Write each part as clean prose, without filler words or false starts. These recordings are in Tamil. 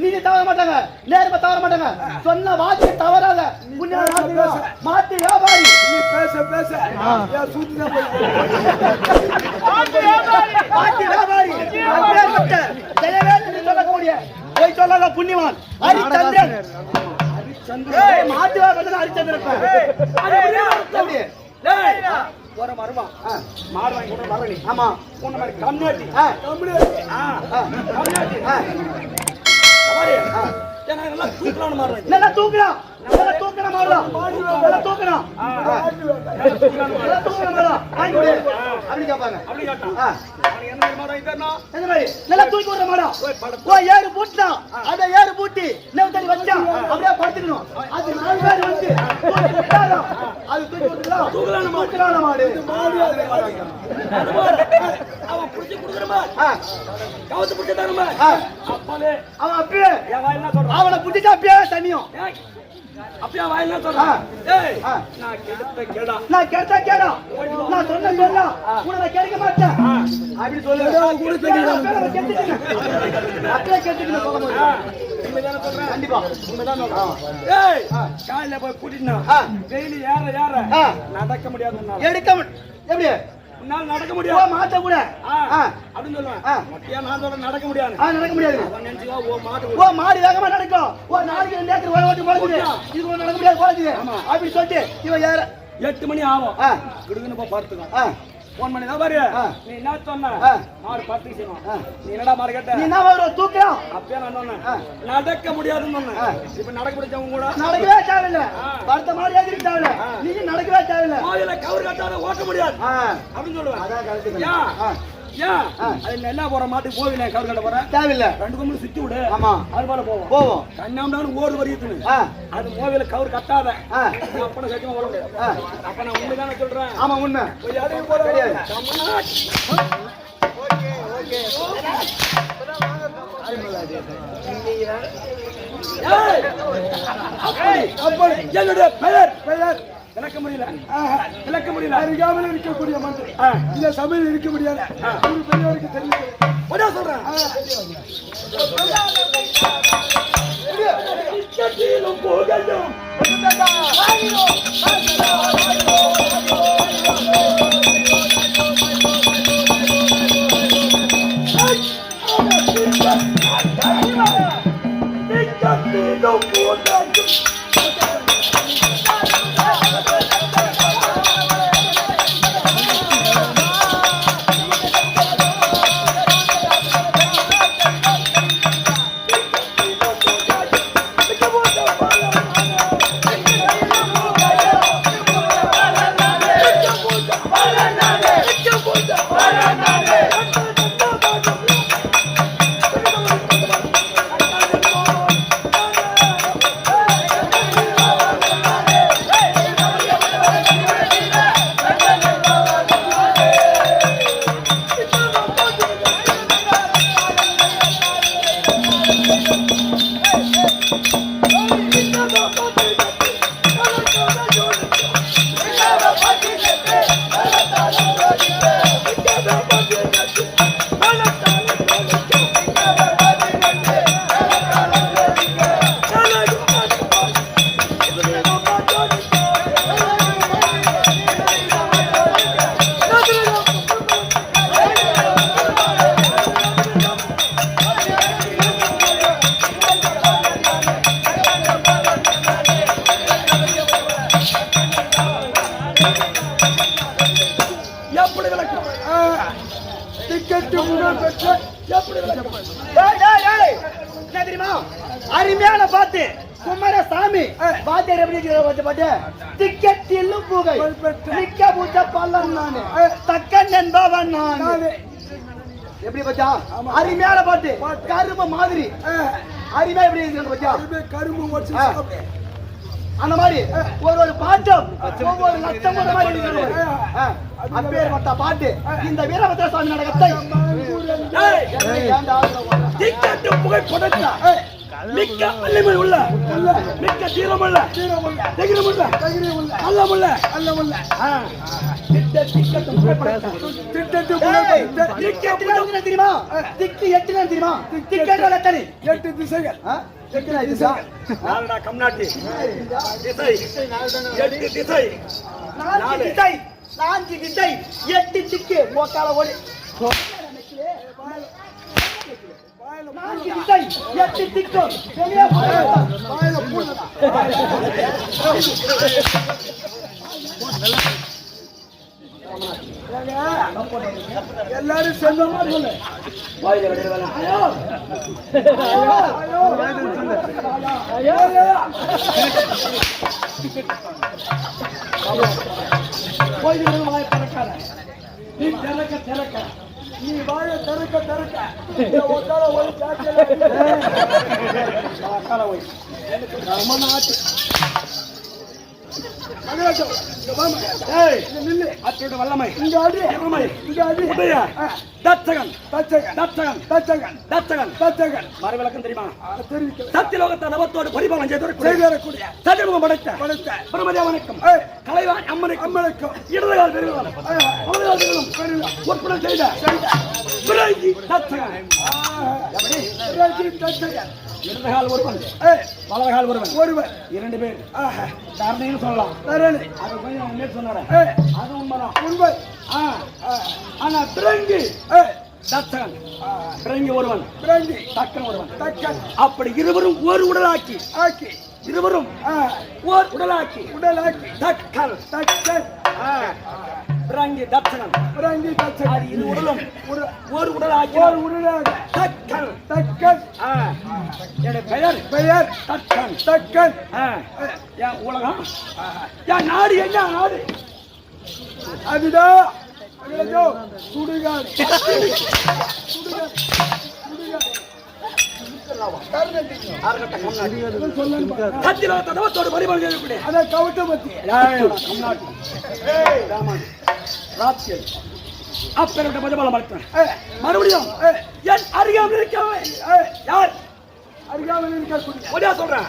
நீதி தவற மாட்டாங்க, நேர்மை தவற மாட்டாங்க. சொன்ன வாக்கு தவறாத மாட்டு வியாபாரி. நீ பேச பேச மாட்டு வியாபாரி சொல்லக்கூடிய போய் சொல்லாத புண்ணியவான் ஹரிச்சந்திரன். மாட்டு வியாபாரி ஹரிச்சந்திரன். ஒரு மருமா மாடு வாங்கி கூட வரல நீ. ஆமா உன்ன மாதிரி கம்னாட்டி கம்னாட்டி நல்லா தூக்கலாம் மாடு நல்லா தூக்கலாம் நல்லா தூக்கலாம் மாடு நல்லா தூக்கலாம் நல்லா தூக்கலாம் அப்படி கேட்பாங்க. அப்படி கேட்டா என்ன மாடு வாங்கி தரணும்? என்ன மாதிரி நல்லா தூக்கி விடுற மாடா. ஓ ஏறு பூட்டா அத ஏறு பூட்டி நெவ தண்ணி வச்சா அப்படியே படுத்துக்கணும். அது 4 பேர் வந்து தூக்கி விட்டாரா அது தூக்கி விட்டுலாம் தூக்கலாம் மாடு. அவன் புடிச்சு குடுக்குறமா கவுத்து புடிச்சு தரமா அப்பளே அவன் அப்பே என் வாய் என்ன சொல்றான்? அவனை புடிச்சா அப்பே தண்ணியும் அப்பே வாய் என்ன சொல்றான்? ஏய் நான் கெடுத்த கேடா நான் சொன்ன சொல்ல உன்னை கேட்க மாட்டேன் அப்படி சொல்லுடா. கூட தெரியும் அப்பே கேட்டுக்கிட்டு போக முடியும். உண்மைதான சொல்றேன்? கண்டிப்பா உண்மைதான் சொல்றேன். ஏய் காலையில போய் கூட்டினா டெய்லி ஏற நடக்க முடியாது. எடுக்க எப்படி உன்னால நடக்க முடியாது? மாட்ட கூட அப்படின்னு சொல்லுவேன். நான் சொல்றேன் நடக்க முடியாது. நடக்க முடியாது. ஓ மாடு வேகமா நடக்கும். ஒரு நாளைக்கு 2 ஏக்கர் ஓட்டி போடுது. இது நடக்க முடியாது போடுது அப்படி சொல்லிட்டு இவன் 8 மணி ஆகும் கிடுக்குன்னு போய் படுத்துக்கோ. 1 மணி தான் பாரு. நீ என்ன சொன்ன? மாடு படுத்து செய்யணும். நீ என்னடா மாடு கேட்ட? நீ என்ன ஒரு தூக்கம் அப்பயே நான் சொன்னேன் நடக்க முடியாதுன்னு சொன்னேன். இப்ப நடக்க முடிஞ்சவங்க கூட நடக்கவே தேவையில்லை. படுத்த மாடு ஏறி தேவையில்லை. நீ நடக்கவே தேவையில்லை. மாடுல கவர் கட்டாத ஓட்ட முடியாது அப்படின்னு சொல்லுவேன். அதான் கரெக்ட். ஏன் அது நெல்லா போற மாட்டுக்கு போவில கவர் கட்ட போற தேவையில்லை. 2 கொம்பு சுத்தி விடு. ஆமா அது போல போவோம் கண்ணாம்டான்னு ஓடு வரியுது. அது மோவில கவர் கட்டாத அப்பன சத்தியமா வர முடியாது. அப்ப நான் உண்மைதானே சொல்றேன். ஆமா உண்மை. யாரையும் போட முடியாது. ஓகே ஓகே அப்படி என்னுடைய பெயர் விளக்க முடியல. விளக்க முடியல. அறியாமல் இருக்கக்கூடிய மந்திரி இந்த சபையில் இருக்க முடியாது. ஒரு பெரியவருக்கு தெரியும் சொல்றேன். அருமையான பாட்டு குமாரசாமி பாத்தியார் எப்படி பாட்டு திக்கெட்டிலும் புகை நிக்க பூச்ச பள்ளம் நானு தக்கன் என்பவன் நானு. எப்படி பச்சா அருமையான பாட்டு கரும்பு மாதிரி அருமையா எப்படி இருக்கு பச்சா கரும்பு அந்த மாதிரி ஒரு பாட்டம் ஒவ்வொரு லட்சம் அப்பேர் மத்த பாட்டு இந்த வீரபத்ர சுவாமி நாடகத்தை புகை புடைத்தா மிக்க வலிமை உள்ள மிக்க தீரமுள்ள தைரியமுள்ள அல்லமுள்ள தெரியுமா? திக்கு எட்டு தெரியுமா? திக்கு 8 திசைகள். கம்நாட்டி திசை 8 திசை 4 திசை 8 திக்கு மோக்கால ஓடி 4 திசை 8 திக்கு வெளியே வாயில பூண்டா எல்லாரும் செல்வமா சொல்லு வாய் திறக்காத நீ திறக்க நீ வாய திறக்க ஒத்தால ஒரு வல்லமை மறுவிளக்கம் தெரியுமா? சத்தியலோகத்தை நவத்தோடு பரிபாலனம் செய்தக்கூடிய சதிமுகம் படைத்த பிரமதியா வணக்கம் கலைவாணி அம்மனுக்கும் இடதுகால் பெருமாள் ஒப்புணம் செய்த இடதுகால் ஒருவன் வலதுகால் ஒருவன் 2 பேர் தரணின்னு சொல்லலாம். அது கொஞ்சம் சொன்னார அது உண்மைதான் உண்மை. ஆனா பிறங்கி தத்தகன் பிறங்கி ஒருவன் தக்கன் ஒருவன் அப்படி இருவரும் ஒரு உடலாக்கி இருவரும் ஓர் உடலாக்கி தக்கன் பிறங்கி தத்தகன் இது உடலும் ஒரு உடலாக்கி தக்கன் பெயர் தக்கன் என் உலகம் என் நாடு என்ன நாடு அதுதான் சுடுகாடு மறுபடியும் என் அருகாமல் இருக்கவன் யார்? அருகாமல் இருக்க சொல்றேன்.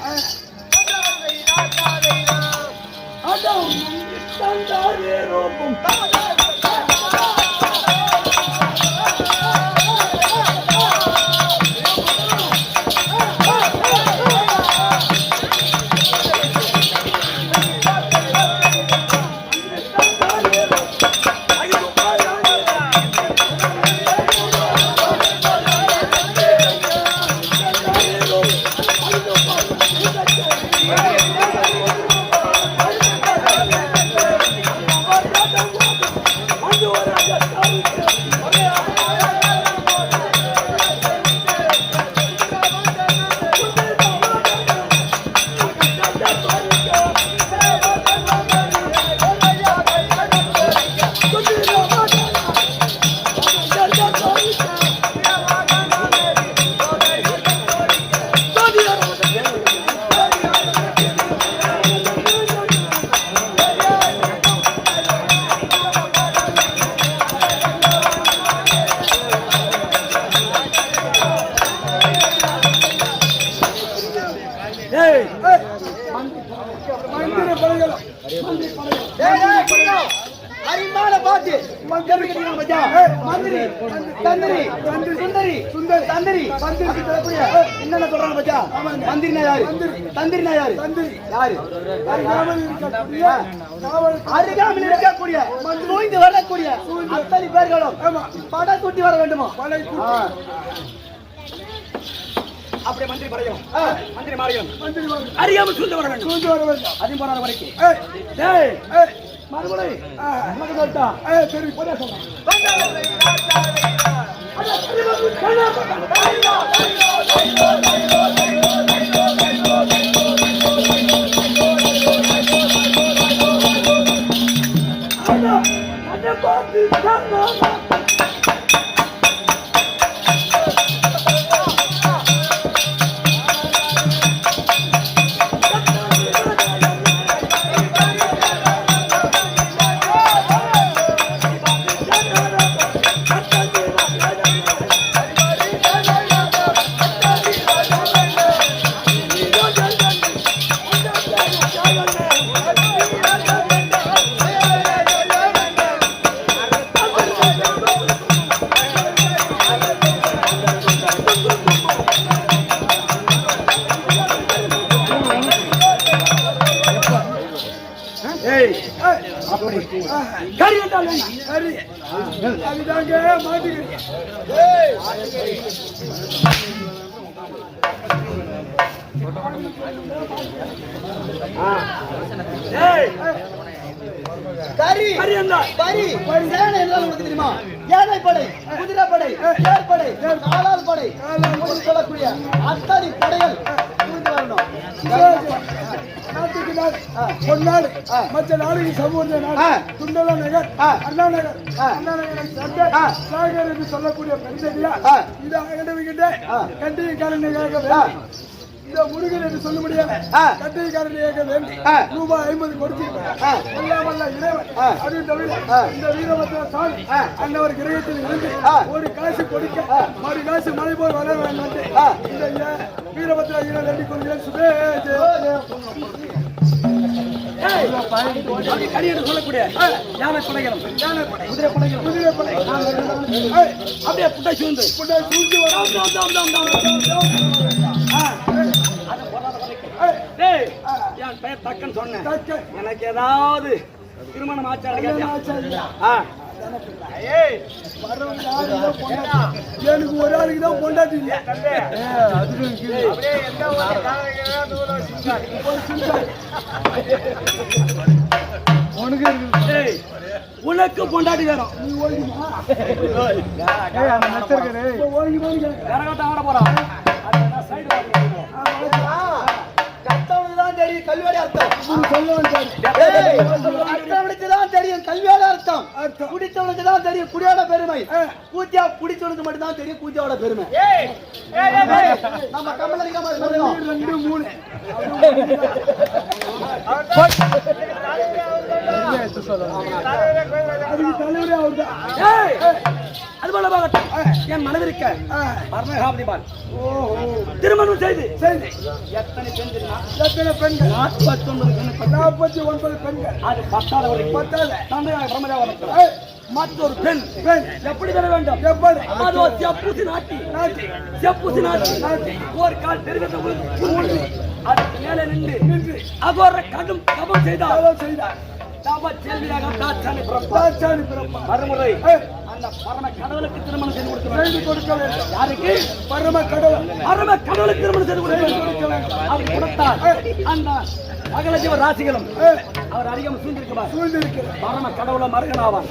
என்னென்ன சொல்றாங்க பச்சா? மந்திரினா யாரு? தந்திரினா யாரு? அருகாமல் இருக்கக்கூடிய நோய்ந்து வரக்கூடிய அத்தனை பேர்களும் பட கூட்டி வர வேண்டுமா? அப்படியே மந்திரி படையும் மந்திரி மாறியும் அறியாமல் சூழ்ந்து வர வேண்டும். அதிகம் போறாத வரைக்கும் மறுபடியும் சரி போதா சொல்றேன். கறி என்றால் என்ன? சரி அதுதாங்க மாட்டுக்கறி. ஏய், கறி கறி என்றால் பரி சேனை என்றால் உனக்கு தெரியுமா? யானை படை, குதிரை படை, தேர் படை, காலால் படை என்று சொல்லக்கூடிய அத்தனை படைகள் புரிந்து வரணும். நாட்டுக்கு நாடு, பொன்னாடு, மற்ற நாடுக்கு சமூக நாடு, துண்டல நகர், அண்ணா நகர், அண்ணா நகரை சேர்ந்த சாகர் என்று சொல்லக்கூடிய பெருந்தடியா இதை அகடவிக்கிட்ட கண்டிகைக்காரனுக்காக வேண்டும். இந்த முருகன் என்று சொல்ல முடியாது கட்டிகைக்காரனுக்காக வேண்டி ரூபாய் 50 கொடுத்திருக்கிறார். எல்லாம் வல்ல இறைவன் அது தவிர இந்த வீரபத்ர சாமி அன்னவர் கிரகத்தில் இருந்து ஒரு காசு கொடுக்க மறு காசு மழை போல் வர வேண்டும் என்று இந்த வீரபத்ர ஈரன் வேண்டிக் கொள்கிறேன். அப்படி கறி என்று சொல்லக்கூடிய யானை படைகளும் குதிரை படைகளும் குதிரை படை அப்படியே புட்டை சூழ்ந்து சூழ்ச்சி என் பெயர் தக்கன் சொன்னேன். எனக்கு ஏதாவது திருமணம் ஆச்சாரம் எனக்கு ஒரு ஆளுக்கு தான் பொண்டாட்டி இல்லை. உனக்கு பொண்டாட்டி வேணும். நீ ஓடிமா கரகாட்டம் ஆட போறான். கத்தவனுக்குதான் தெரியும் கல்வியோட அர்த்தம். சொல்ல வேண்டாம். அர்த்தவனுக்கு தான் தெரியும் கல்வியோட அர்த்தம். குடித்தவனுக்கு தான் தெரியும் குடியோட பெருமை. கூத்தியா குடித்தவனுக்கு மட்டும் தான் தெரியும் கூத்தியோட பெருமை. நம்ம கமலரிக்க மாதிரி சொல்லணும். 2 3 தலைவரே அவர்தான். அது போல என் மனதிருக்க பரமகாபதிபால் திருமணம் செய்து எத்தனை பெண் தெரியுமா? எத்தனை பெண்கள்? 49 பெண்கள். அது பத்தாவது தந்தையாக பிரம்மதேவன் மற்றொரு பெண் எப்படி பெற வேண்டும்? எப்படி? அது ஒரு செப்பூசி நாட்டி ஒரு கால் தெரிவித்த அதுக்கு மேலே நின்று அது ஒரு கடும் தபம் செய்தார். தப செல்வியாக தாச்சாணி பிறப்பா மறுமுறை அந்த பரம கடவுளுக்கு திருமணம் செய்து கொடுக்க வேண்டும். யாருக்கு? பரம கடவுளுக்கு திருமணம் செய்து கொடுக்க வேண்டும். அவர் கொடுத்தார். அந்த சகல ஜீவ ராசிகளும் அவர் அதிகம் சூழ்ந்திருக்கிறார். பரம கடவுள மருகனாவான்.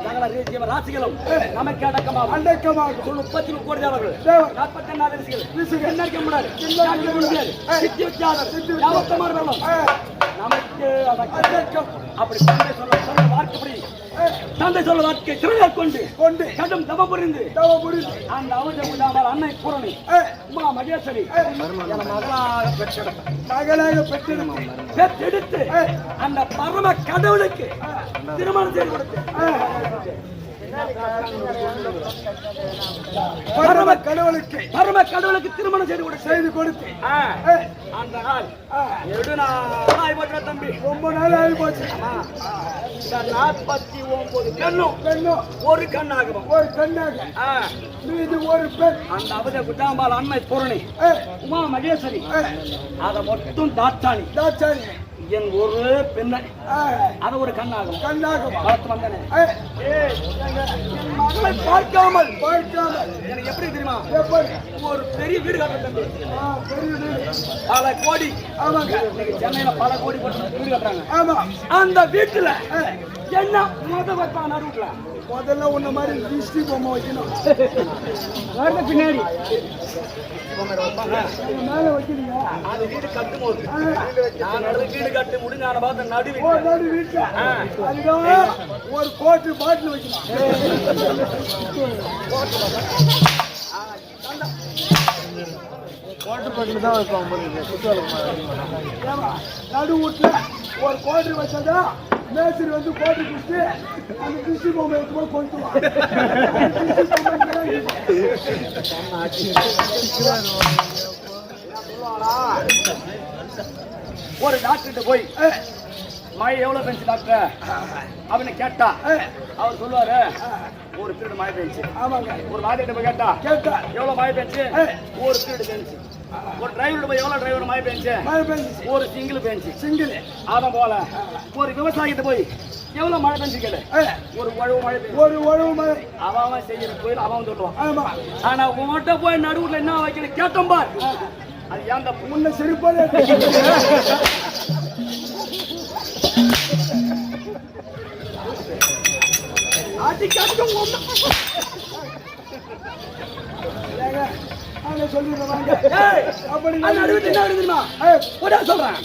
சகல ஜீவ ராசிகளும் நமக்கு அடக்கமாக 33 கோடி தேவர்கள் 44 ரிஷிகள் என்ன முடியாது சித்தி வச்சாதர் யாவத்தமார் வெள்ளம் நமக்கு அடக்கம். அப்படி தந்தை சொல்ல வார்த்தை திருவிழா கொண்டு கடும் தவ புரிந்து அந்த அவஜ அன்னை பூரணி உமா மகேஸ்வரி மகளாக பெற்றெடுத்து அந்த பரம கடவுளுக்கு திருமணம் செய்து கொடுத்து பரம கடவுளுக்கு திருமணம் செய்து கொடுத்து அந்த நாள் தம்பி ரொம்ப நாள் ஆகி போச்சு. 49 பெண்ணும் ஒரு கண்ணாகும் இது ஒரு பெண். அந்த அவத குட்டாம்பால் அன்னை பூரணி உமா மகேஸ்வரி அதை மட்டும் தாச்சாணி என் ஒரு பெண்ணை அது ஒரு கண்ணாகும் பார்த்து வந்தனே. மகளை பார்க்காமல் எனக்கு எப்படி தெரியுமா? ஒரு பெரிய வீடு கட்டுறது பல கோடி. சென்னையில பல கோடி வீடு கட்டுறாங்க. அந்த வீட்டுல என்ன வைப்பாங்க நடுவுல முதல்ல உன்ன மாதிரி திருஷ்டி பொம்மை வைக்கணும். பின்னாடி மேல வைக்கிறீங்க. அது வீடு கட்டும் போது வீடு கட்டு முடிஞ்சான பார்த்து நடு வீட்டுல அதுதான் ஒரு கோட்டு பாட்டில் வைக்கணும். கோட்டு பாட்டில் தான் வைப்பாங்க. நடு வீட்டுல ஒரு கோட்டு வச்சதா மேஸ்திரி வந்து கோட்டு குடிச்சு அந்த கிருஷ்டி பொம்மை எடுத்து கொண்டுவான். ஒரு டாக்டர் போய் மழை எவ்வளவு பெஞ்சு டாக்டர் அவனை கேட்டா அவர் சொல்லுவாரு ஒரு பீரியட் மழை பெஞ்சு. ஆமாங்க. ஒரு டாக்டர் போய் கேட்டா எவ்வளவு மழை பெஞ்சு? ஒரு பீரியட் பெஞ்சு. ஒரு டிரைவர் போய் எவ்வளவு டிரைவர் மழை பெஞ்சு? ஒரு சிங்கிள் பெஞ்சு. சிங்கிள். அத போல ஒரு விவசாயிட்ட போய் எவ்வளவு மழை பெஞ்சு கேளு ஒரு உழவு மழை பெய்யும் ஒரு உழவு மழை அவன் செய்யற கோயில் அவன் சொல்லுவான் ஆமா ஆனா உன்கிட்ட போய் நடுவுல என்ன வைக்கணும் கேட்டோம் பார் அது ஏன் தப்பு முன்ன செருப்பாலே அடிக்காட்டும் சொல்லிடுறேன் வாங்க அப்படி நடுவில் என்ன தெரியுமா ஒரே சொல்றேன்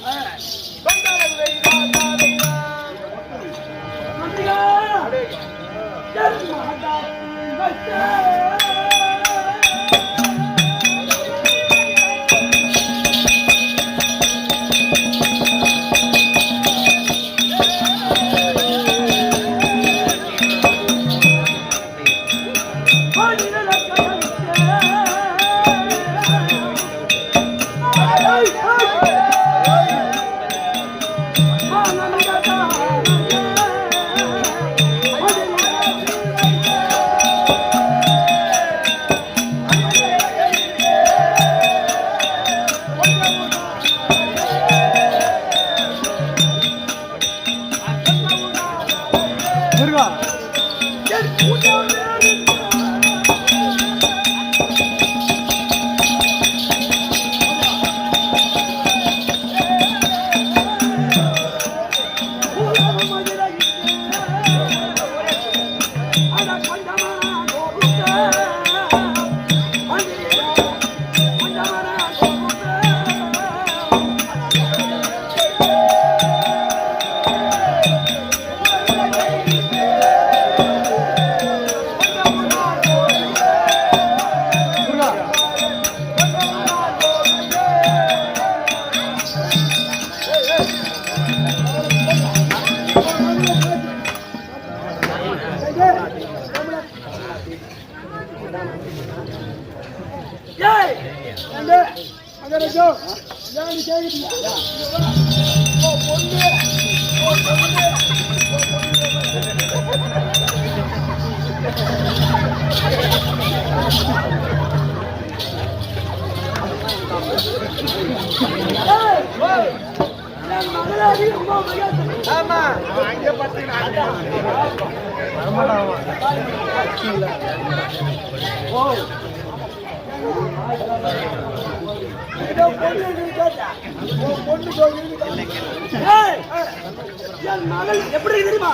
எப்படி தெரியுமா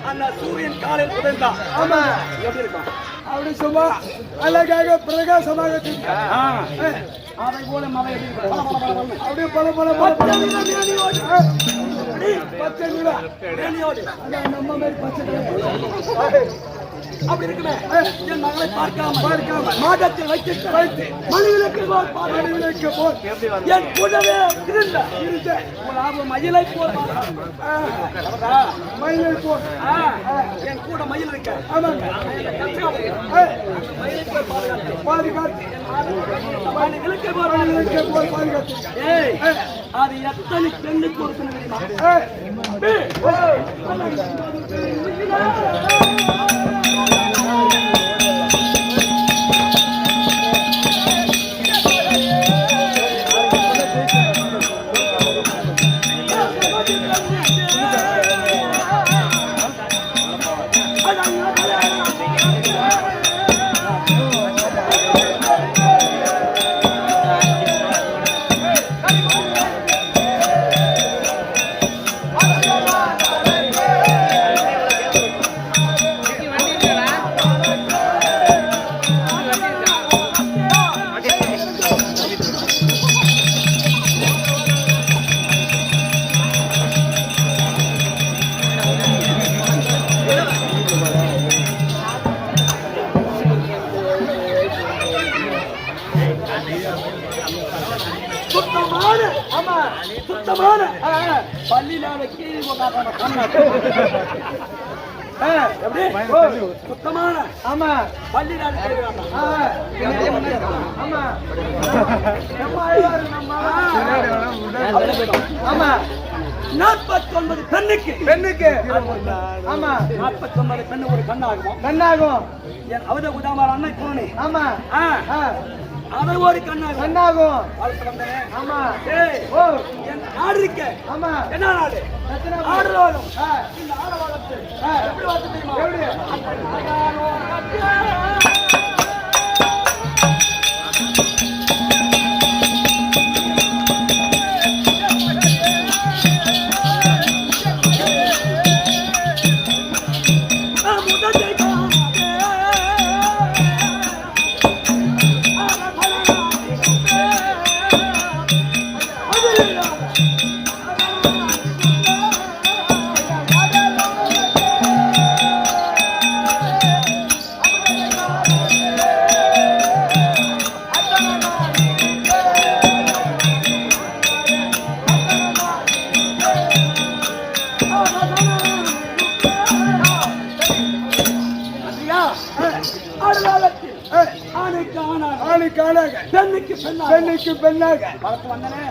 அந்த சூரியன் காலையில் புதைந்தான் ஆமா எப்படி இருக்கும் அப்படி சும்மா அழகாக பிரகாசமாக அதை போல மழை அப்படியே பல பல பச்சை நிலா நம்ம மாதிரி பச்சை அப்படி இருக்குமே என் மகளை பார்க்காம மாதத்தில் வைத்து மணிவிலக்கு போல் என் கூடவே இருந்த மயிலை போல் மயிலை போல் என் கூட மயில் இருக்க மயிலை போல் பாதுகாத்து அது எத்தனை பெண்ணுக்கு கொடுக்கணும் சுத்தமான பள்ளியிலான கீழ் சுத்தமான ஆமா பள்ளியிலான ஆமா 49 பெண்ணுக்கு ஆமா 49 பெண்ணு ஒரு கண்ணாகும் கண்ணாகும் என் அவத உதாமர் அன்னை போனே ஆமா அதை ஒரு கண்ணாகும் கண்ணாகும். வாழ்த்து வந்தேன். ஆமா. ஏய், ஓ, என் நாடு இருக்க ஆமா. என்ன நாடு? எத்தனை ஆடுவாளும் இந்த ஆடவாளத்து எப்படி வார்த்தை தெரியுமா? எப்படி? பெண்ணுக்கு பெண்ணாக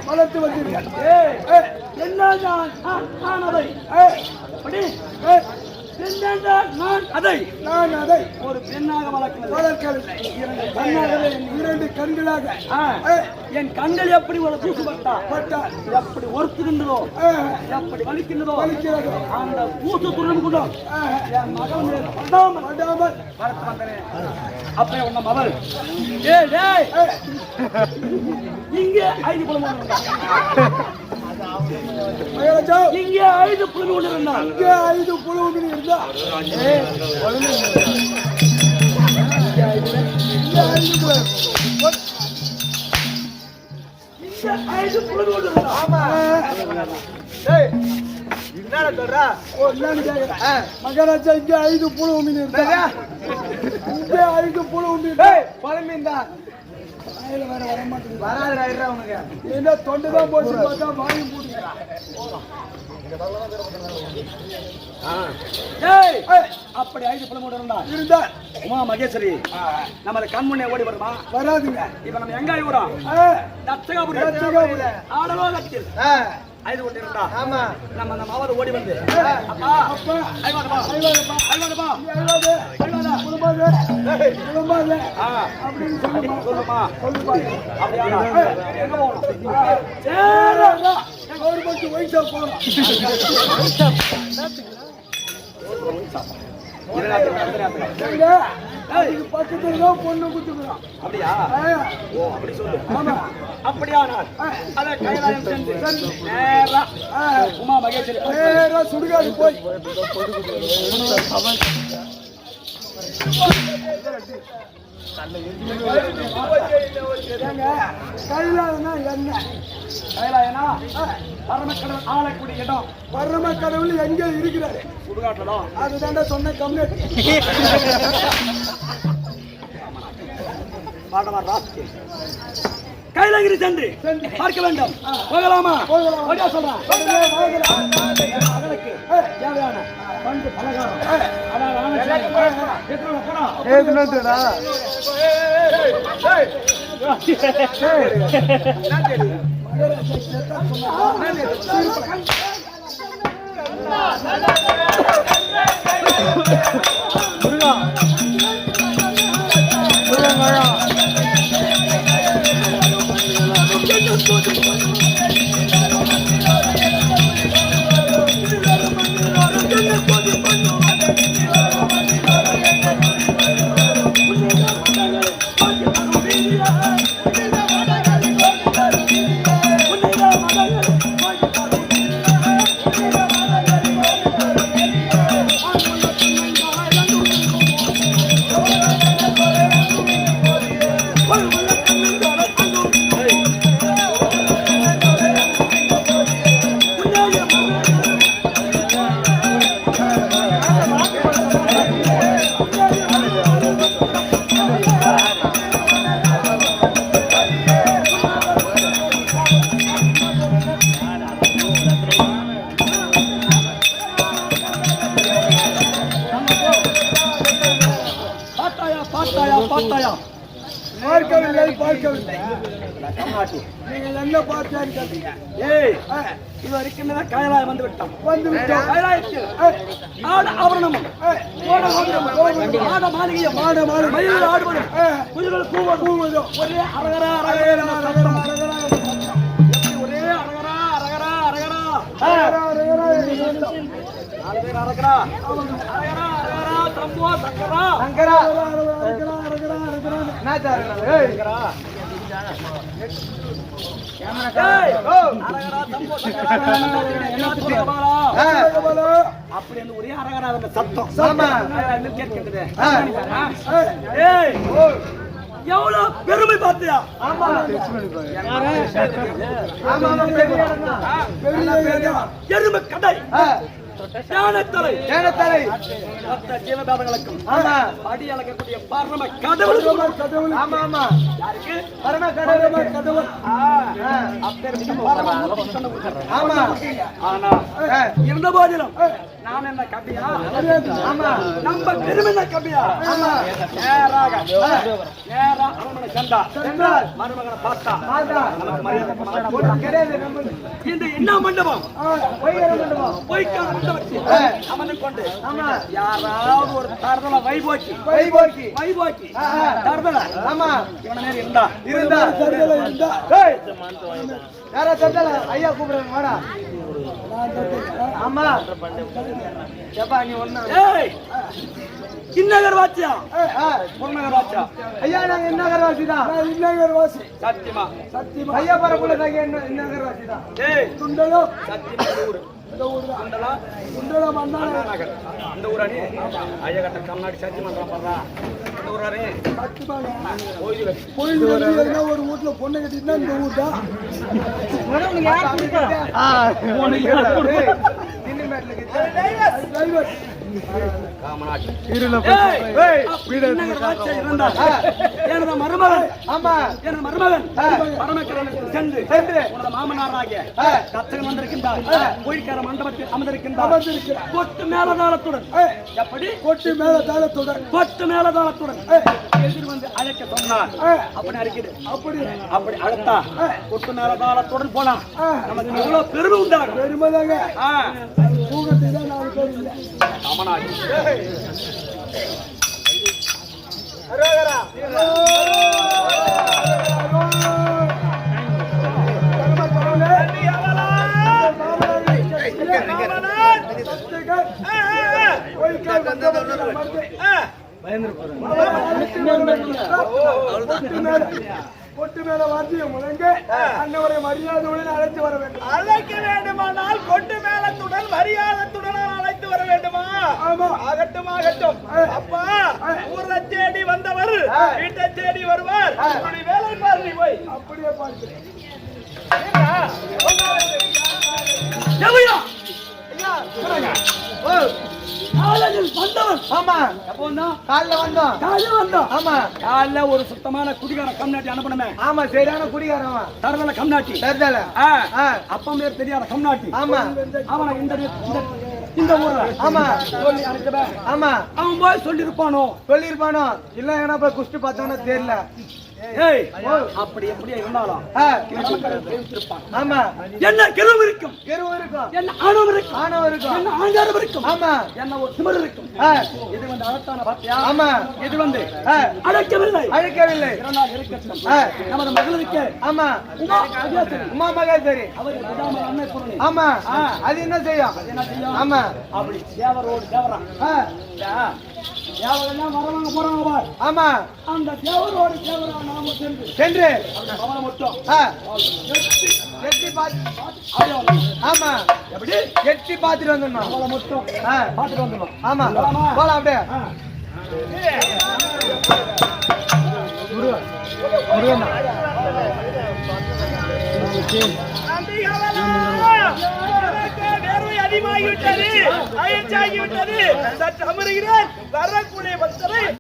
வளர்த்து வந்தீர்கள். என்ன நான் அதை ஒரு பெண்ணாக வளர்க்கவில்லை. இரண்டு கண்களாக என் கண்கள் எப்படி ஒரு தூசுபட்டால் எப்படி ஒருத்துகின்றதோ எப்படி வலிக்கின்றதோ அந்த தூசு துணம் கூட என் மகன் படாமல் வளர்த்து வந்தேன். அப்ப உன்ன மகள் இங்கே 5 குழந்தை இங்கே 5 புழு இருந்தால் இங்கே 5 புழு இருந்தா மகாராஜா இங்க 5 புழு மீன் இருந்தா இங்க 5 புழு மீன் பழமீன் தான் என்ன தொண்டுதான் போச்சு பார்த்தா வாங்கி போட்டுக்கிறான். அப்படி 5 புலமோடு இருந்தா உமா மகேஸ்வரி நம்ம கண் முன்னே ஓடி வருமா? வராதுங்க. இப்ப நம்ம எங்க ஊரம் தச்சகாபுரி ஆடலோகத்தில் 5 கொண்டு இருந்தா நம்ம அந்த மாவட்ட ஓடி வந்து அப்பா அப்பா ஐவாதப்பா ஐவாதப்பா ஐவாதப்பா ஐவாதா குடும்பாது அப்படின்னு சொல்லுமா அப்படியா எங்க போகணும்? கவர்மெண்ட் வயசா போறோம். பக்கத்துல தான் பொண்ணு குத்துக்கிறான். அப்படியா? ஓ அப்படி சொல்லு. அப்படியானால் அத கைலாயம் சென்று நேரா உமா மகேஸ்வரி நேரா சுடுகாடு போய் கைலாயனா என்ன? கைலாயனா பரமக்கடவுள் ஆளக்கூடிய இடம். பரமக்கடவுள் எங்க இருக்கிறாரு? சுடுகாட்டுல. அதுதான்டா சொன்ன கம்யூனிட்டி. கைலாகிரி சென்று பார்க்க வேண்டும். போகலாமா? சொல்றேன். மகளுக்கு தேவையான பண்டு பலகாரம் கம்நாட்டி. நீங்க என்ன பார்த்தான்னு கேட்டீங்க. ஏய், இது வரைக்கும் தான் கைலாயம் வந்து விட்டான். வந்து விட்டோம். கைலாயத்தில் ஆட ஆபரணமும், கோட ஆபரணமும், மாட மாளிகையும், மயில் ஆடுவதும், குயில்கள் கூவதும், ஒரே அரகரா அரகரா சத்தம். ஒரே அரகரா அரகரா அரகரா. நாலு பேர் அரகரா அரகரா அரகரா சம்போ சக்கரா சங்கரா அரகரா. என்ன தாரா? ஏய் சங்கரா. ஏய் ஓ அரகரா சம்போ சக்கரா என்ன அப்படி அந்த ஒரே அரகரா அந்த சத்தம். ஆமா. என்ன கேட்கின்றது? ஏய் எவ்வளவு பெருமை பார்த்தியா? ஆமா ஆமா பெரிய எருமை கடை ஞானத்தலை தேனத்தலை மொத்த ஜீவதாதங்களுக்கும் ஆமா அடி அளக்கக்கூடிய பரம கடவுள். ஆமா ஆமா யாருக்கு? பரம கடவுள் அப்பேற்பட்ட பரம கடவுள். ஆமா ஆனா இருந்த போதிலும் நான் என்ன கபியா? ஆமா நம்ம பெருமை கபியா? ஆமா நேரா அவனை கண்டா சென்றார் மருமகனை பார்த்தா மாதா நமக்கு மரியாதை பண்ண கிடையாது நம்ம இந்த என்ன மண்டபம்? போய்கிற மண்டபம் பொய்க்கான மண்டபத்தில் அமர்ந்து கொண்டு ஆமா யாராவது ஒரு தரதல வைபோக்கி வைபோக்கி தரதல ஆமா இவன நேரம் இருந்தா இருந்தா ஏய் யாரா தட்டல ஐயா கூப்பிடுறேன் வாடா ஆமா ஏப்பா நீ ஒண்ணு ஏய் கிண்ணகர் வாச்சியா பொன்னகர் வாச்சியா? ஐயா நாங்க என்ன நகர்வாசி தான் நகர்வாசி. சத்தியமா சத்தியமா. ஐயா பரப்புல நாங்க என்ன நகர்வாசி தான் ஏய் துண்டலம். சத்தியமா இந்த ஊரு இந்த ஊர் தான். குண்டலா துண்டலம் அண்ணா நகர் இந்த ஊரானே ஐயா கட்ட கம்நாடி சத்தியமன்றா பண்றா இந்த ஊரானே சத்தியமாக கோயில் கட்டி கோயில் கட்டி எதுனா ஒரு வீட்டுல பொண்ணு கட்டினா இந்த ஊர் தான். டிரைவர். காமநாட்டி ஏய், கிண்ணகர் வாச்சியா இருந்தால் எனது மருமகன் ஆமா எனது மருமகன் பரமக்கடலுக்கு சென்று உனது மாமனாராகிய தச்சகன் வந்திருக்கின்றார். கோயில்கார மண்டபத்தில் அமர்ந்திருக்கின்றார். கொட்டு மேலதாளத்துடன் எப்படி? கொட்டி மேல தாளத்துடன் கொட்டு மேலதாளத்துடன் எதிர் வந்து அழைக்க சொன்னார். அப்படி அழைக்குது. அப்படி அழைத்தா கொட்டு மேலதாளத்துடன் போனா நமக்கு எவ்வளவு பெருமை உண்டாகும். பெருமைதாங்க. ஆ, பூகத்துக்கு தான் 4 பேர் இல்லை. காமநாட்டி. பொட்டு மேல வாத்திய முழங்க அன்னவரை மரியாதையுடன் அழைத்து வர வேண்டும். அழைக்க வேண்டுமானால் கொட்டு மேளத்துடன் மரியாதத்துடன் அழைத்து வர வேண்டுமா? ஆமா. ஆகட்டும் ஆகட்டும். அப்பா ஊரை தேடி வந்தவர் வீட்டை தேடி வருவார். உன்னுடைய வேலை பாரு நீ போய். அப்படியே பார்க்கிறேன். எவையா? ஐயா காலையில் வந்தவன் ஆமா எப்போ வந்தான்? காலைல வந்தோம் காலையில் வந்தான். ஆமா காலைல ஒரு சுத்தமான குடிகார கம்நாட்டி அனுப்பணுமே. ஆமா சரியான குடிகாரன் தரதல கம்நாட்டி. தருதல அப்பா பேர் தெரியாத கம்நாட்டி. ஆமா அவனை இந்த ஊர்ல ஆமா சொல்லி அனுப்பிச்சவன். ஆமா அவன் போய் சொல்லிருப்பானோ? சொல்லிருப்பானோ இல்ல ஏன்னா போய் குஷ்டு பார்த்தோன்னா தெரியல ஏய் அப்படி எப்படியா இருந்தாலும் ஆமா என்ன கெருவு இருக்கும், கெருவு இருக்கும் என்ன ஆணவம் இருக்கும், ஆணவம் இருக்கும் என்ன ஆஞ்சாரம் இருக்கும், ஆமா என்ன ஒரு திமிர் இருக்கும். இது வந்து அழைத்தான பாத்தியா? ஆமா இது வந்து அழைக்கவில்லை அழைக்கவில்லை இருந்தால் இருக்கட்டும். நமது மகளுக்கு ஆமா உமா மகேஸ்வரி. உமா மகேஸ்வரி அவர் விடாமல் அன்னை பொருளை ஆமா அது என்ன செய்யும் என்ன செய்யும்? ஆமா அப்படி தேவரோடு தேவரான் தேவரெல்லாம் வரவங்க போறாங்க பார். ஆமா அந்த தேவரோடு தேவரா நாம சென்று அந்த அவனை மட்டும் எட்டி பார்த்து அப்படியே வரணும். ஆமா எப்படி எட்டி பார்த்துட்டு வந்துடணும் அவளை மட்டும் பார்த்துட்டு வந்துடும். ஆமா போலாமா? போலாம் அப்படியே வேர்வை அதிகமாகிவிட்டது, அயற்சாகிவிட்டது. சற்று அமருகிறேன். வரக்கூடிய பக்தரை